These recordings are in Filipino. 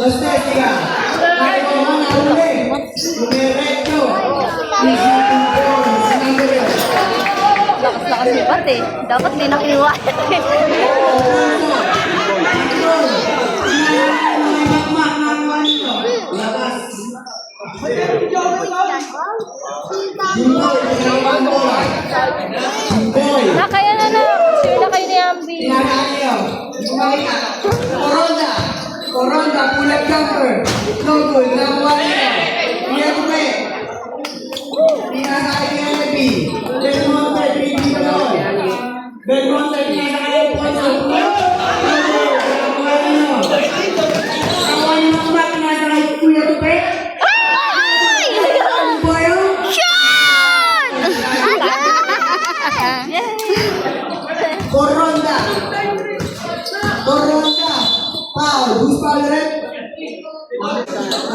Basta sila, ako mga uli, umirekto, Lakas ni Pate. Dapat di nakiwa. Nakaya na na. Sure na kayo ni Ambi. Coronda, pull-up jumper. No good. Nakuha nila. Here to play. Pinasakay ni Ivy. Belmonte, Pinky Malone. Belmonte, pinasakay po ito. Nakuha nila. Nakuha nila ang back. Pinasakay po Kuya Tupe. Ano po yun? Coronda. Coronda. Foul. Who's foul red?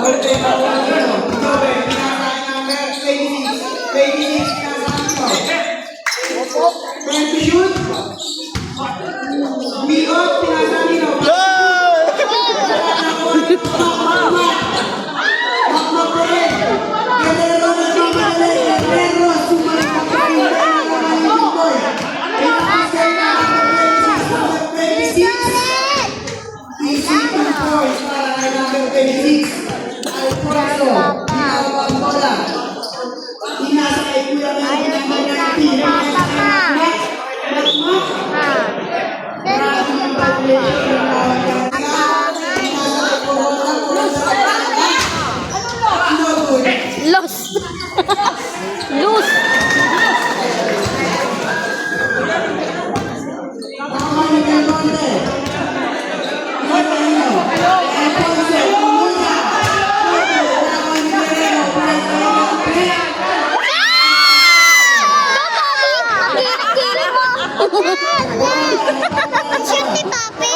Norte, bawal nyo. Jobe, pinasakay ng 26. 26, pinasakay nyo. Time to shoot. Miot, pinasakay nyo. Makmak ko rin. Guerrero na sumali. Guerrero, sumali ka pa rin. Pinasakay na number 26. Easy 2 points para kay number 26. Alfonso, ginawang bola. Inasa kay Kuya Mel, ginawang Makmak. Maraming ang pag-play. Los. Los. Shoot ni Papi.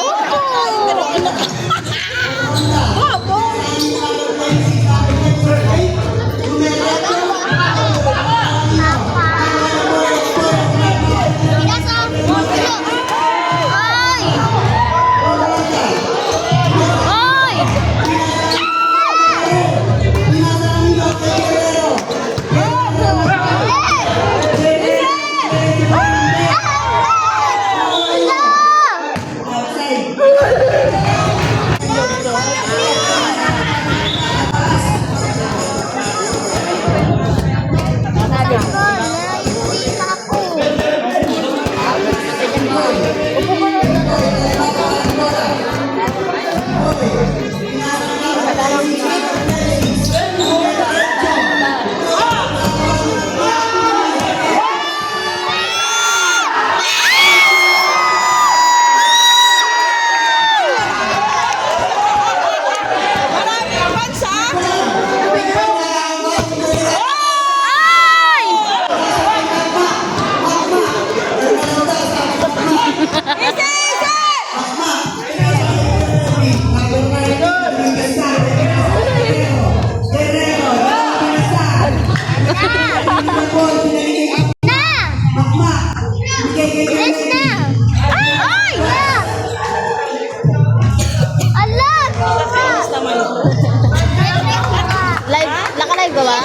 Naka-live ka ba?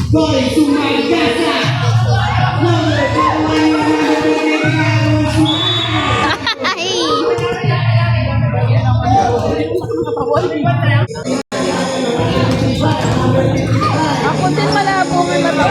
Boy, sumagasa. Ako din malabo ang mata.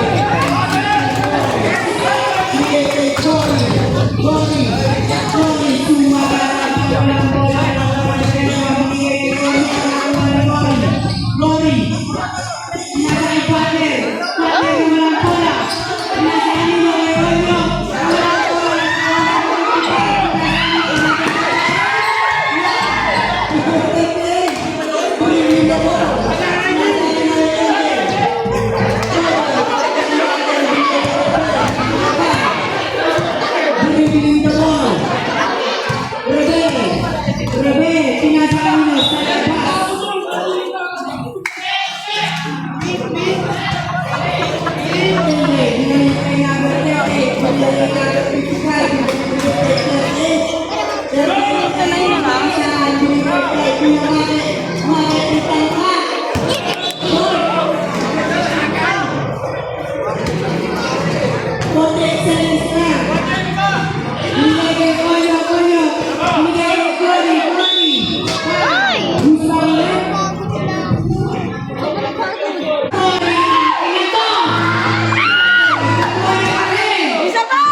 Isa pa!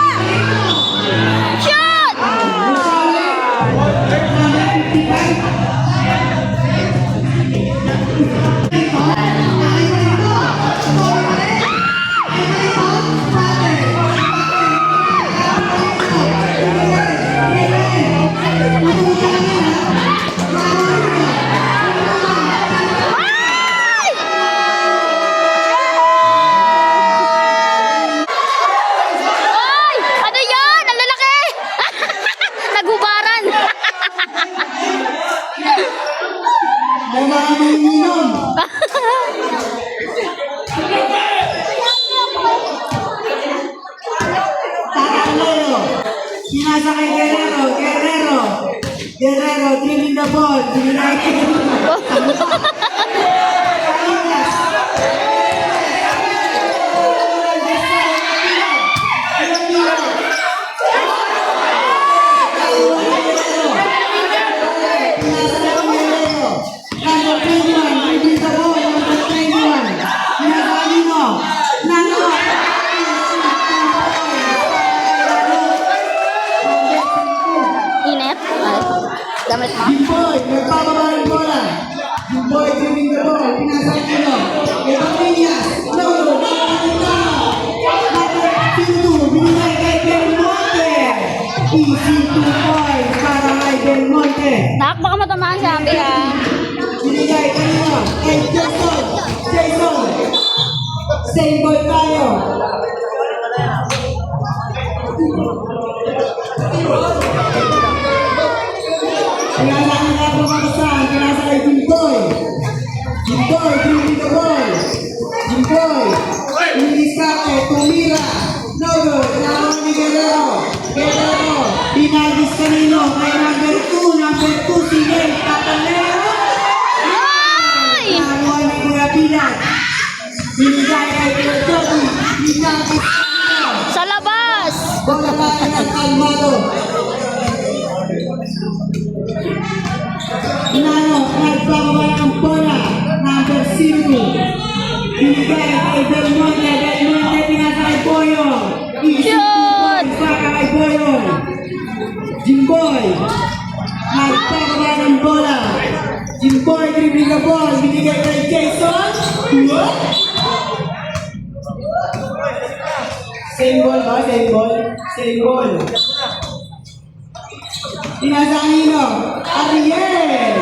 Shoot! Ay! Ano yan? Ang lalaki! Nagubaran! Sinasakay Guerrero, dribbling the ball, Init? Ay, damit mo? Jimboy, nagpapaba ng bola. Jimboy, dribbling the ball, pinasakay nyo. Ito Piñas, no, binigay kay Belmonte. Easy 2 points para kay Belmonte. Nak, baka matamaan si Ambi ha. Binigay kanina kay Jason. Same ball tayo. Pinasakay na po makasan, pinasakay Jimboy. Jimboy, dribbling the ball. Jimboy, iniskate, tumira. No good, naman ni Guerrero. Pinagis kanino kay number 2, si Nel Catalero. Ay! Nakuha ni Kuya Pilat. Binigay kay Kuya Joey. Pinagis kanino. Sa labas! Bola tayo ng Almado. Nagpapabay ang bola. Number 0. Binigay kay Belmonte. Pinasakay Boyong. Shoot! Para kay Boyong. Jimboy. Nagpapabay ng bola. Jimboy dribbling the ball. Binigay kay Jason. Same ball ba? Same ball. Pinasakay Ariel.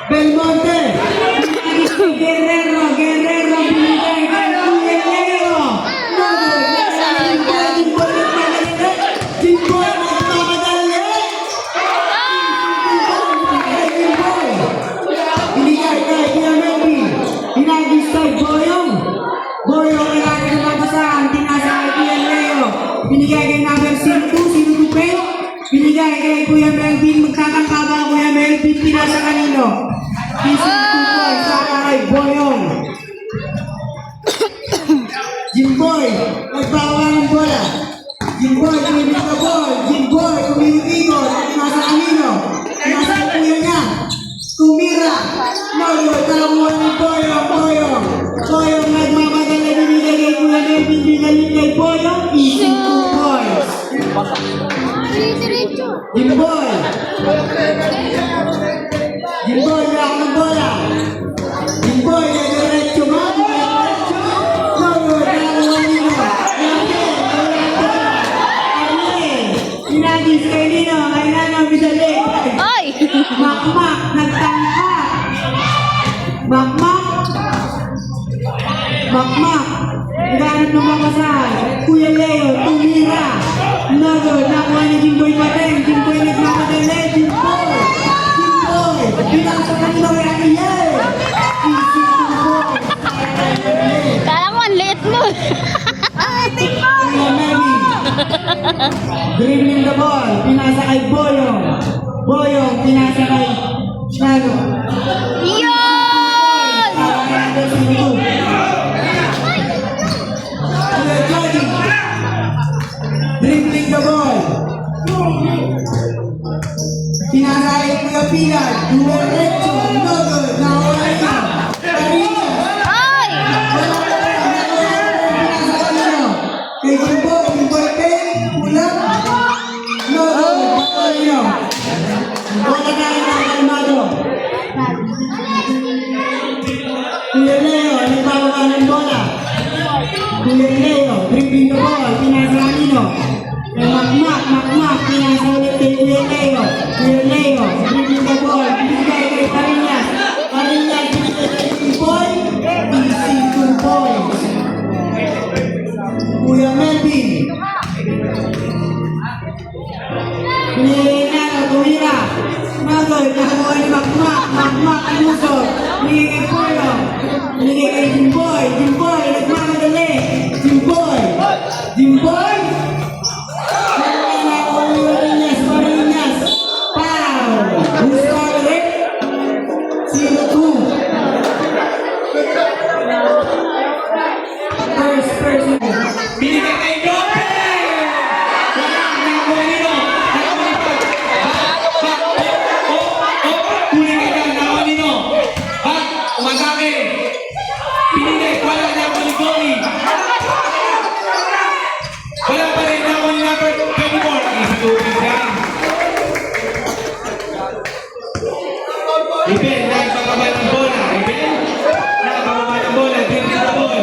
Belmonte. Guerrero. Binigay kay Guerrero. Jimboy nagpapadali. Binigay kay Piametti. Pinagis kay Boyong. Boyong nilagay ng pagkasa. Sino to, Pen? Binigay kay Kuya Melvin. Magtatangka ba, Kuya Melvin? Pinasa kanino? Sino to, sana kay Boyong. Jimboy, nagbawa ng bola. Jimboy, tumibig ka ball. Jimboy, tumibig-ikot. Pinasa kanino? Pinasa kay Kuya niya. Tumira. No, talamuhan ni Boyong. Boyong nagmamadala. Binigay kay Kuya Melvin. Binalik kay Boyong. Easy 2 points. Jimboy. Jimboy, wala ka ng bola. Jimboy, nagdiretso ba? Diretso. No, talamuhan nino. Arlen, inagis kay Nino. Kay Nano, bisalik. Ay! Makmak, nagtangka. Makmak. Naghanap ng makasan. Kuya Leo, tumira. Nagod, nakuha ni Jimboy pa rin. Jimboy nagmamadali. Jimboy. Bilang sa kanino kay Ariel. Easy to boy. Kala mo, ang liit mo. Kuya Melvin. Dribbling the ball. Pinasa kay Boyong. Boyong, pinasa kay Nano. Yun! Dribbling the ball. Pinasay Kuya Pilar. Dumiretso. No good. Nawala niya. Karina. Ay! Pinasa kanino? Kay Jimboy. Jimboy Pen. Kulang. No good. Nawala niyo. Bola na rin ang kalmado. Kuya Leo. Nagbawa ng bola. Kuya Leo, dribbling the ball, pinasa kanino? Kay Makmak, pinasa ulit kay Kuya Leo. Kuya Leo, dribbling the ball, binigay kay Parinas. Parinas, binigay kay Jimboy. Easy 2 points. Kuya Melvin. Binigay na, tumira. Nagol, nakakuha ni Makmak, ilusot. Binigay kay Polo. Binigay kay Jimboy, nagmamadali. Jimboy. Marinas. Foul. Who's calling it? Sino to? First person. Binigay kay Jope! Wala, nakakuha nino. Kunin kay Dan, nakakuha nino. Bak, umasake. Binigay, wala na ako ni Gomi. Wala pa rin na ako ni number 24. Easy to big yan. Ibel, nagpapaba ng bola. Ibel, nagpapaba ng bola. Dribbling the ball.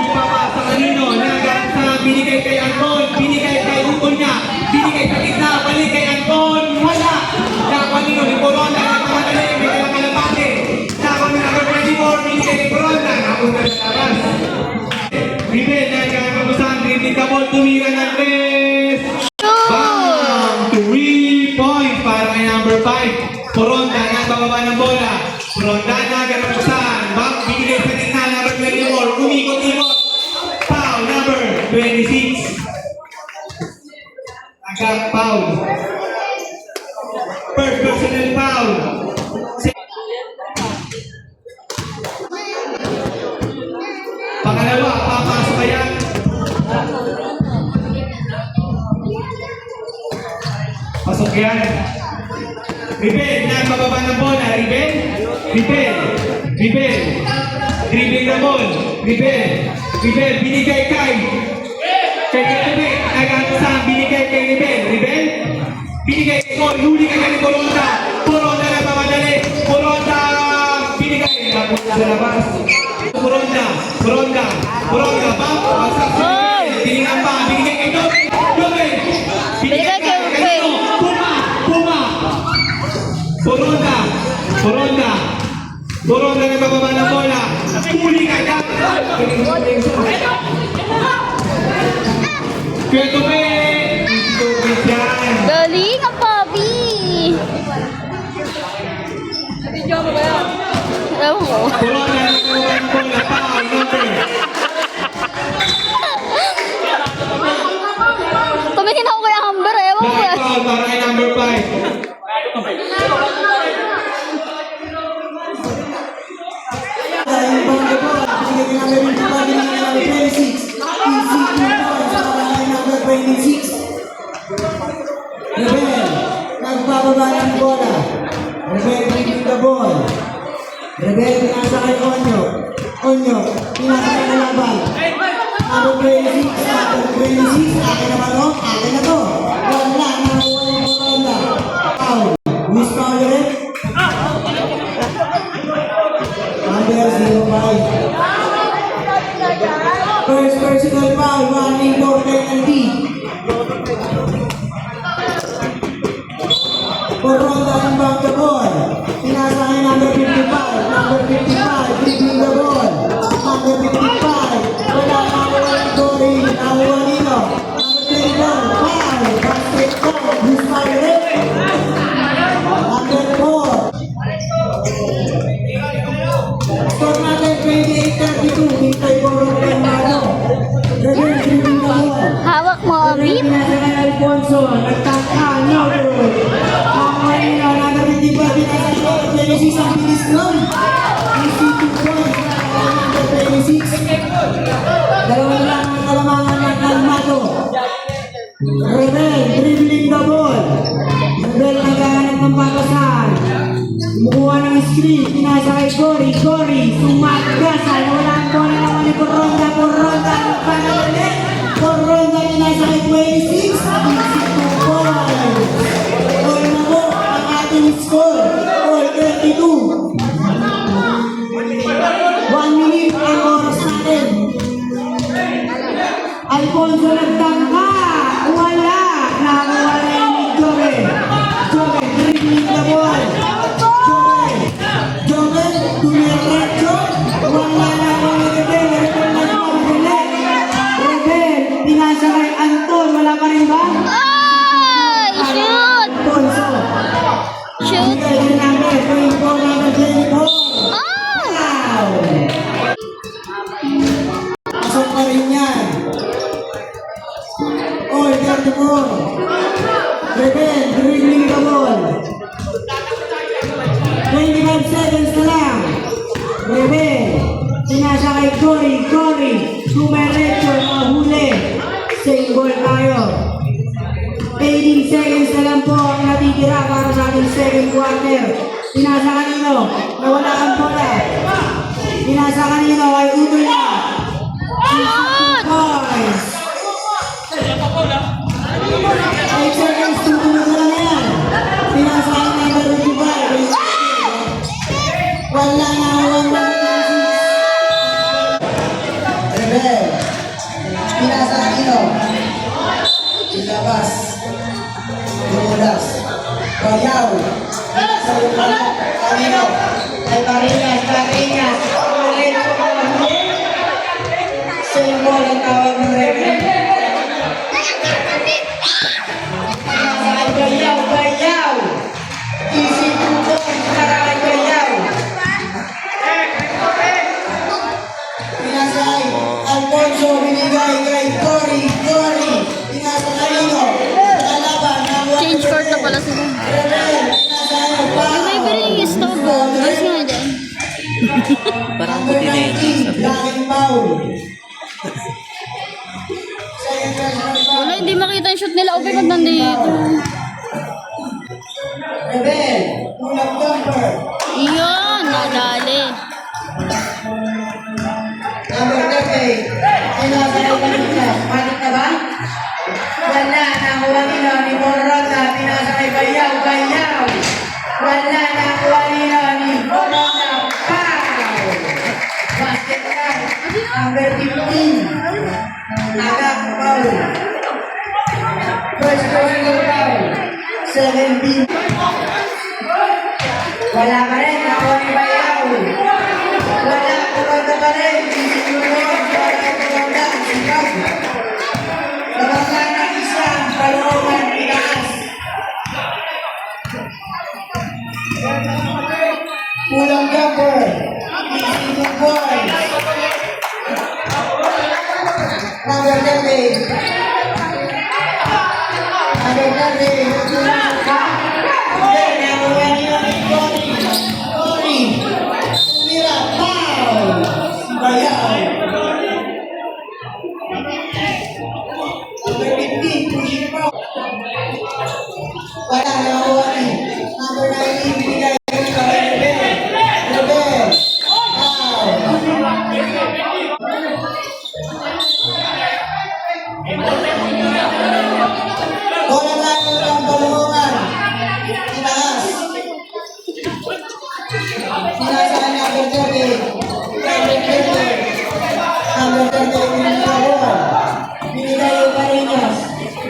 Ipapasa kanino. Nagamit sa binigay kay Anton. Binigay kay Utol niya. Binigay sa gitna. Balik kay Anton. Wala. Nakakuha nino ni Corona. Nagpapadali. May dalang kalapate. Nakakuha ni number 24. Binigay kay Corona. Nakapunta sa labas. Ibel, nagkakamusan. Dribbling the ball. Tumira ng tres. Bang! 3 points para kay number 5. Coronda nagbababa ng bola. Coronda nagkakamusan. Bang! Binigay sa gitna. Number 24. Umikot-ikot. Foul number 26. Agad foul. First personal foul. Pangalawa, papasok kaya. Pasok yan. Ribel, nagbababa ng bola. Ribel. Dribbling the ball. Ribel, binigay kay Ribel. Nag-anusan, binigay kay Ribel. Binigay kay Col. Huli ka ni Coronda. Coronda nagmamadali. Coronda, binigay. Napunta sa labas. Coronda. Bang, bagsak sa Ribel. Binigay pa. Binigay kay Dobe. Binigay kay Ribel. Puma. Coronda nagbababa ng bola. Huli ka dyan. Kuya Tope! Tubig yan! Galing ang Bobby! Video mo ba yan? Ewan mo. Corona nagbababa ng bola. Foul number. Tumingin ako kaya 26. Rebel, nagbababa ng bola. Rebel, bringing the ball. Rebel, pinasa kay Onyo. Onyo, pinasa kay Kalaban. Number 26, number 26. Akin na ba to? Akin na to. Wala, nakuha yung Ronda. Foul. Miss foul ulit. Under 0-5. First personal foul, running for penalty. For Ronda and back the ball. Pinasa kay number 55. Number 55, dribbling the ball. Number 55. Wala nakuha yung Cory. Nakuha nito. Number 24. Foul. Basket ball. Miss foul ulit. Number 4. Score natin 28-32. Hintay po rin kayo malo. Rebel, dribbling the ball. Hawak mo, Rebel, Obi. pinasa kay Alfonso. Nagtangka. No good. Nakuha nila. Number 25. Pinasa ko. 26 ang bilis nun. 52 points. Number 26. Dalawa na lang ang kalamangan ng Kalmato. Rebel, dribbling the ball. Rebel, naghahanap ng patasan. Kumukuha ng screen, pinasa kay Cory. Cory, sumagasan. Wala ang bola naman ni Ronda. Ang pangalit. Ronda, pinasa kay 26. 52 points. All na po ang ating score. All 32. 1 minute ang oras natin. Alfonso nagtangka. Wala. Nakuha na yung ni Jobe. Jobe, dribbling the ball. Jobe, dumiretso. Wala na akong Rebel. Rebel nagpapagalit. Rebel, pinasa kay Anton. Wala pa rin ba? Ay! Shoot! Alfonso. Shoot! Bigay din namin. 24 na 24. Ah! Wow! Pasok pa rin yan. All 34. Rebel, dribbling the ball. 25 seconds na lang. Rebel, sinasa kay Cory. Cory, sumeretso, huli. Same ball tayo. 18 seconds na lang po ang natitira para sa ating second quarter. Pinasa kanino? Nawala ang bola. Pinasa kanino? Ay utol na. Boys. 8 seconds, tutulog na lang yan. Pinasa ang number 55. Wala na ang Rebel. Pinasa kanino? Ilabas. Lumudas. Bayaw. Pinasa yung kanino? Ay Marinas. Marinas. Ulit. Same ball ang tawag ng Rebel. Bayaw, bayaw. Easy to go. Para kay bayaw. Pinasay. Alfonso, binigay kay Cory. Cory. Pinasa kanino? Kalaban. Change court na pala sila. Rebel. Pinasay. Yung may biring stove. Guys nga dyan. Parang puti na yun. Laking foul. Second personal foul. Wala, hindi makita yung shoot nila. Obi, pag nandito. Rebel. Pull-up jumper. Iyon, nadali. Number 38. Pinasa kay Palitas. Panik na ba? Wala. Nakuha nila ni Ronda. Pinasa kay Bayaw. Bayaw. Wala. Nakuha nila ni Ronda. Foul. Basket lang. Number 15. Agak foul. First personal foul. 17. Wala pa rin. Nakuha ni Bayaw. Wala. Ronda pa rin. Nabasa ng isang kalooban itaas. Pulang jumper. Easy to boys. Number 30. Number 30. Then, nakuha niyo ni Cory. Cory. Tumira. Foul. Bayaw. Number 15. Wala, nakakuha ni. Number 19, binigay kay Rebel. Rebel. Bola tayo ng balungan. Tinaas. Sinasaan number 30. Number 30. Number 30 yung ball. Binigay yung Marinos.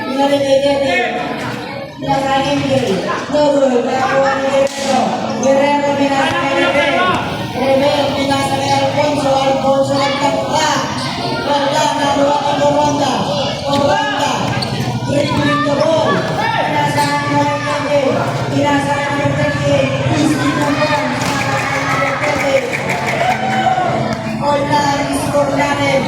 Binalik kay Tete. Sinasaan Emily. Double. Nakakuha ni Guerrero. Guerrero binasa kay Rebel. Rebel binasa kay Alfonso. Alfonso nagtangka. Wala. Naluwa kay Coronda. Coronda. Dribbling the ball. Pinasaan mo ng Tete. Pinasaan ng Tete. Easy na ball. Wala, score natin.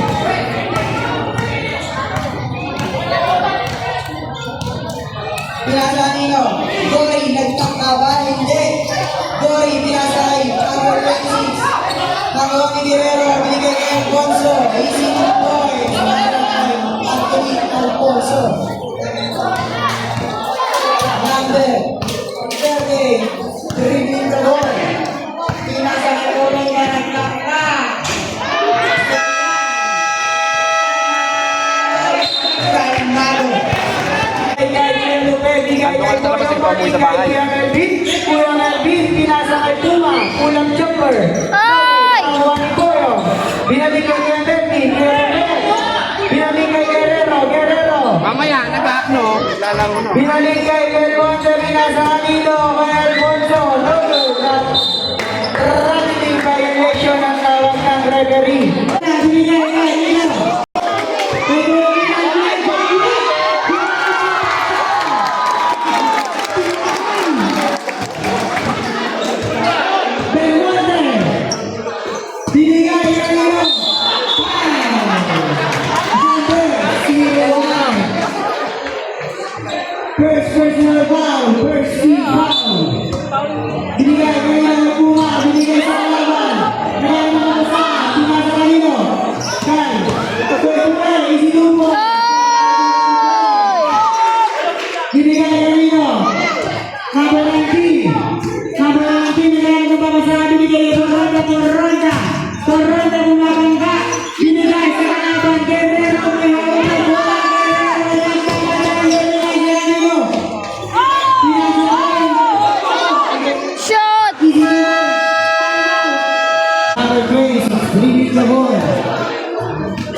Pinasa nino. Dory, nagtangka ba? Hindi. Dory, pinasa ay number 26. Nakuha ni Guerrero, binigay kay Alfonso. Easy na boy. Anthony Alfonso. Number 30. Dribbling the ball. Pinasa ni Dory na nagtangka. Kuya Melvin, pinasa kay Puma, ulang chopper. Ay! Tawa ni Coro. Binalik kay Kuya Melvin, Kuya Melvin. Binalik kay Guerrero, Guerrero. Mamaya, nag-aakno, lalaro no. Binalik kay Alfonso, pinasa kanino, kay Alfonso. Running violation ang tawag ng referee. Binigay kay Ino. First personal foul, first team foul. Binigay ng Puma, binigay sa kalaban. Binigay ng Masa, pinasa kanino. Kay, Kuya, isinubo. Binigay kanino. Number 19. Number 19, binigay ng Masa, binigay ng Toronda, Toronda. Toronda bumabangga. Binigay sa kalaban, Guerrero, may hawak na bola. Shot! Number 26, Limit the ball.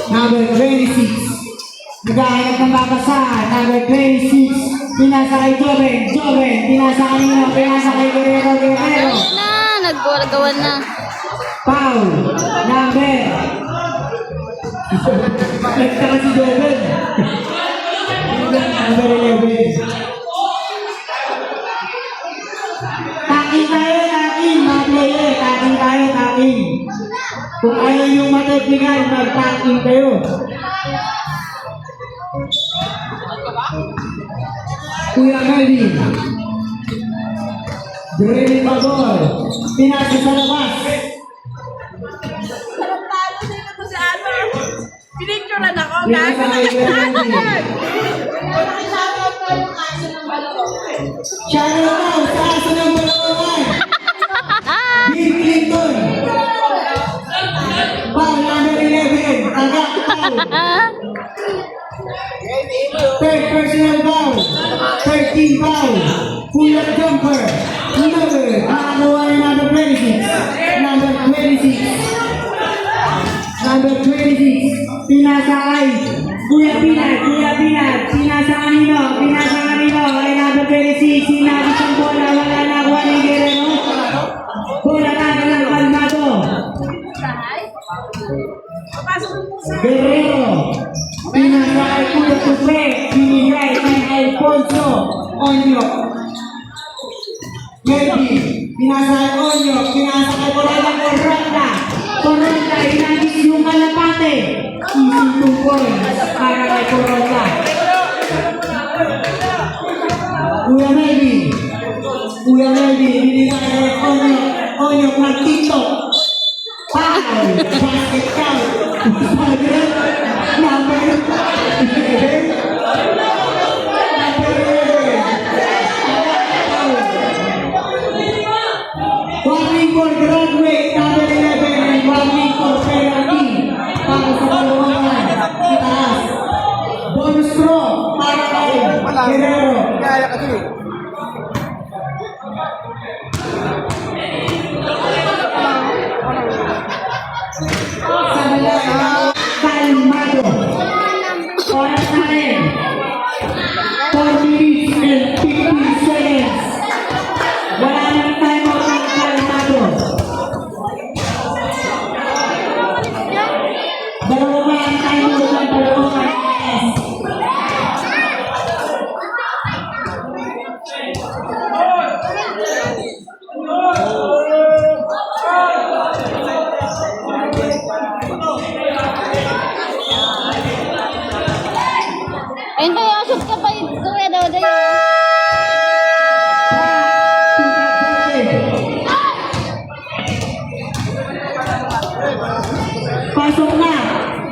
Number 26, naghahanap ng babasa. Number 26, pinasa kay Joven. Joven, pinasa kanino, pinasa kay Guerrero, Guerrero. Ayun na, nagwagawan na. Foul, number. Nagtaka si Joven. Number 11. Taking tayo, taking, mga player. Taking tayo, taking. Kung ayaw yung mateknikal, mag-taking kayo. Kuya Melvin. Dribbling the ball. Pinasa sa labas. Pinicturean ako, Pinasa kay Kuya Melvin. Shadow now, sa aso ng balongan. Bill Clinton. Foul number 11. Tagak foul. Third personal foul. 13 foul. Pull-up jumper. Number. Nakakuha ni number 26. Number 26. Number 26. Pinasa kay Kuya Pinat. Kuya Pinat. Pinasa kanino. Pinasa kanino. Ay number 26. Sinabi siyang bola. Wala nakuha ni Guerrero. Bola na ng Palmado. Guerrero. Pinasa kay Kuya Tupe. Binigay kay Alfonso. Onyok. Melvin. Pinasa kay Onyok. Pinasa kay Corona. Corona. Corona. Inagis yung kalapate. Easy 2 points para kay Corona. Kuya Melvin. Kuya Melvin. Binigay kay Onyok. Onyok nag-tiktok. Foul. Basket count. Number 11. mo para kay Guerrero. Kaya kasi. Sa dalawa, kalmado. Oras na rin. 4 minutes and 15 seconds. Wala nang time out ng kalmado. Dalawa pa ang time out ng dalawang S. Ayun tayo, shoot ka pa yun. Kuya daw, daw. Pasok na.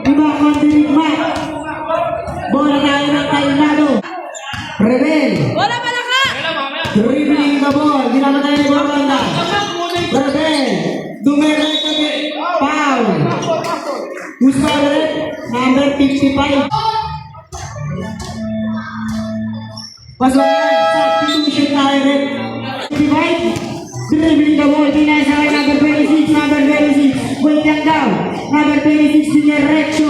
Diba, kondirigma. Bola tayo ng kalmado. Rebel. Wala pala ka! Dribbling the ball. Ginama tayo ni Boranda. Rebel. Dumeray kami. Foul. Who's foul ulit? Number 55. Pasok na. Substitution tayo rin. 55. Dribbling the ball. Pinasakay number 26. Number 26. Wait lang daw. Number 26. Dinerecho.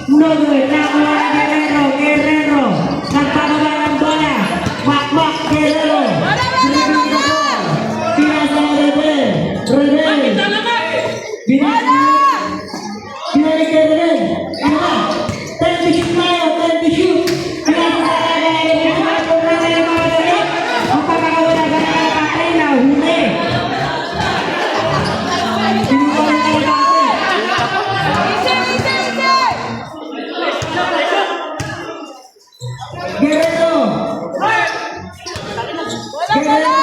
Nodoy. Nakuha ng Guerrero. Guerrero. Nagpababa ng bola. Makmak. Guerrero. Dribbling the ball. Pinasakay Rebel. Rebel. Binalik kay Rebel. Ano ba? 10 to shoot tayo. 10 to shoot. Pinasakay Rebel. Magpapakawala ba na kapatay na huli? Pinupalan tayo dati. Guerrero! Guerrero!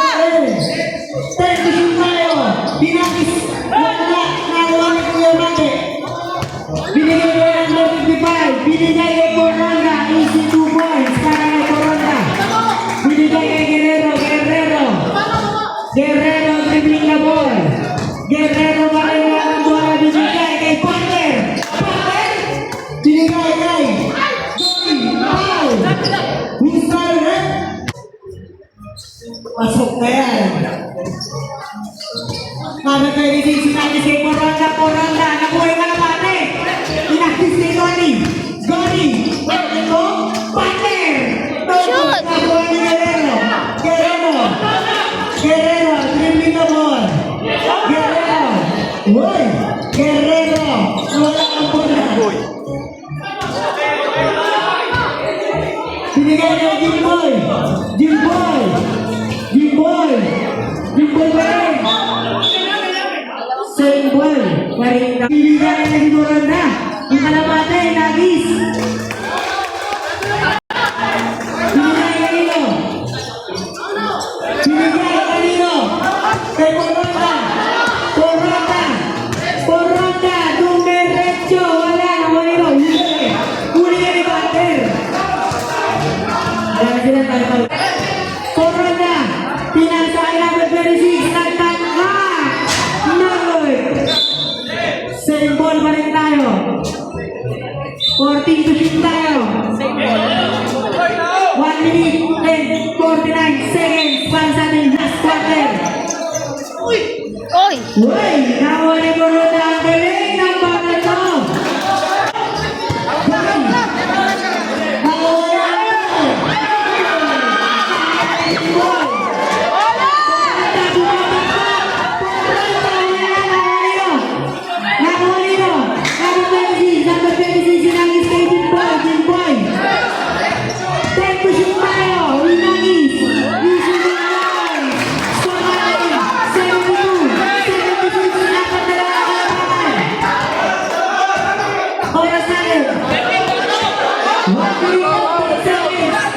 10 to shoot tayo. Binakis. Wala. Nakuha ni Kuya Mate. Binigay ko ng 55. Binigay kay Coronda. Easy 2 points para kay Coronda. Binigay kay Guerrero. Guerrero. Guerrero dribbling the ball. Guerrero pa rin ang bola. Binigay kay Partner. Partner. Binigay kay Joey. Foul. Who's foul, eh? Pasok na yan. Number 26, sinakis kay Coronda. Coronda. Nakuha yung kalapate. Sinakis kay Gori. Gori. Pwede ko. Partner. Shoot. Nakuha ni Guerrero. Guerrero. Guerrero. Dribbling the ball. Guerrero. Uy. Guerrero. Wala ang bola. Binigay kay Jimboy. Jimboy. Jimboy. Jimboy pa rin. Same ball. Binigay kay Coronda. Yung kalapate. Nagis. Binigay kanino? Binigay kanino? Kay Coronda. Coronda. Coronda. Dumerecho. Wala. Nakuha nito. Huli ka ni Bater. Wala na sila tayo. Coronda. Pinasakay number 26. Nagtangka. Noy. Same ball pa rin tayo. 14 to shoot tayo. 1 minute and 49 seconds para sa ating last quarter. Oy! Uy! Nakuha ni Coronda ang galing ng bata to. Uy! Nakuha niya. Uy! Nakuha nito. Number 26, sinagis kay Jimboy. Jimboy. 10 to shoot tayo. Winagis. Easy to line. Score natin. 72. 76 dapat na lang ang kalaban. Oras natin. 1 minute and 10 seconds.